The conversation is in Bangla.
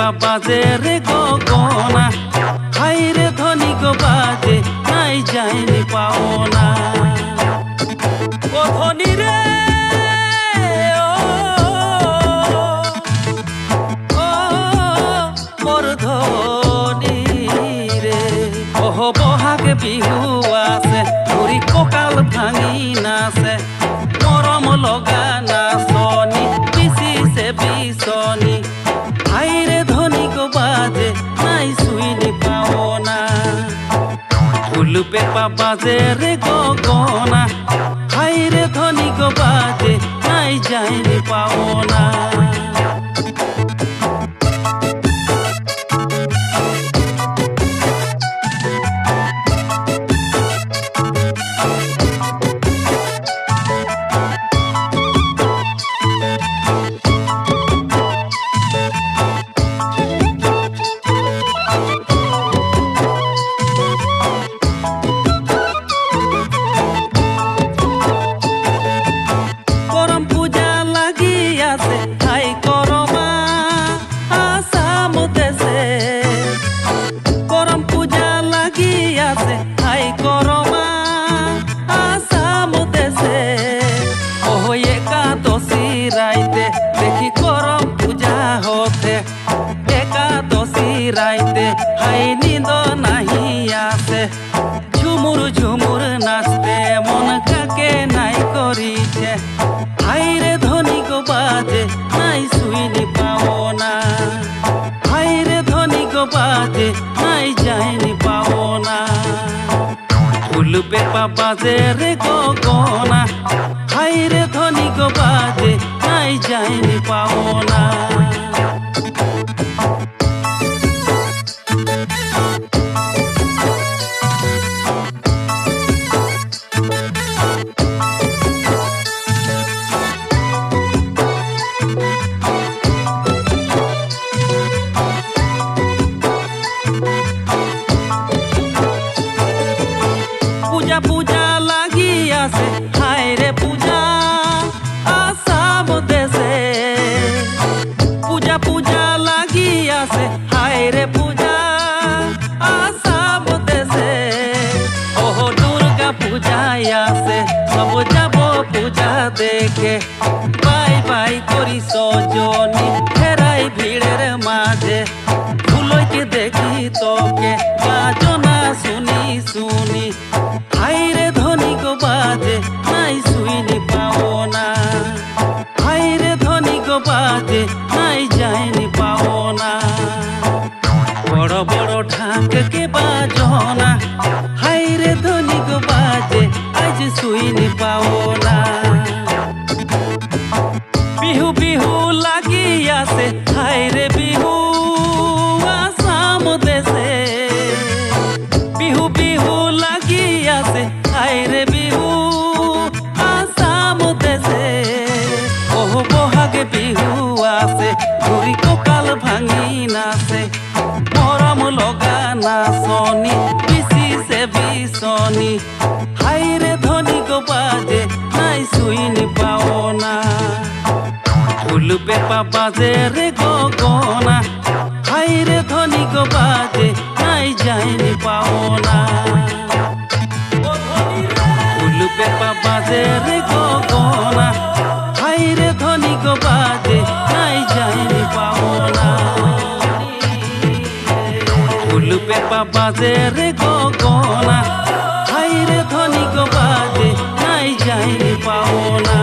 পেপা বাজে রে গগনা, হাই রে ধনী গো বাজে নাই যায়নি পাওনা। ও ধনী রে মোর ধনী রে, ওহ বহাগে বিহু আছে ঘুরি ককাল ভাঙি নাচে, মরম লগা নাচনি পিছিছে বিচনি, হাই রে ধনী গো বাজে নাই চুইনি পাওনা। ঢোল পেপা বাজে রে গগনা, হাই রে ধনী গো বাজে নাই যায়নি পাওনা। রাইতে দেখি করম পূজা হতে, একাদশী রাইতে হাই নিদ নাহি আসে, ঝুমুর ঝুমুর নাচতে মন কাকে নাই করিছে, হাই রে ধনী গো বাজে নাই চুইনি পাওনা, হাই রে ধনী গো বাজে নাই যায়নি পাওনা। ঢোল পেপা বাজে রে গগনা, হাই রে ধনী গো বাজে নাই যায়নি পাওনা। পূজা পূজা লাগি আছে, হাই রে পূজা আসাম দেশে, পূজা পূজা লাগি আছে, হাই রে পূজা আসাম দেশে, ওহ দুর্গা পূজায় আছে সব যাব পূজা দেখে, বাই বাই করি সজনি ফেরাই ভিড়ের মাঝে, ভুলকে দেখি তোকে বাজনা শুনি শুনি, হাই রে ধনী গো বাজে নাই চুইনি পাওনা, হাই রে ধনী গো বাজে নাই যায়নি পাওনা। বড় বড় ঢাককে বাজনা, হাই রে ধনী গো বাজে আজ চুইনি পাওনা। বিহু বিহু লাগি আছে, হাই রে বিহু আসাম দেশে, বিহু বিহু লাগি আছে, হাই রে বিহু আসাম দেশে, ওহ বহাগে বিহু আছে ঘুরি ককাল ভাঙি নাচে, মরম লগা নাচনি পিছিছে বিচনি, হাই রে ধনী গো বাজে নাই চুইনি পাওনা। ঢোল পেপা বাজে রে গগনা, হাই রে ধনী গো বাজে নাই যায়নি পাওনা। ঢোল পেপা বাজে রে গগনা, হাই রে ধনী গো বাজে নাই যায়নি পাওনা। ঢোল পেপা বাজে রে গগনা, হাই রে ধনী গো বাজে নাই যায়নি পাওনা।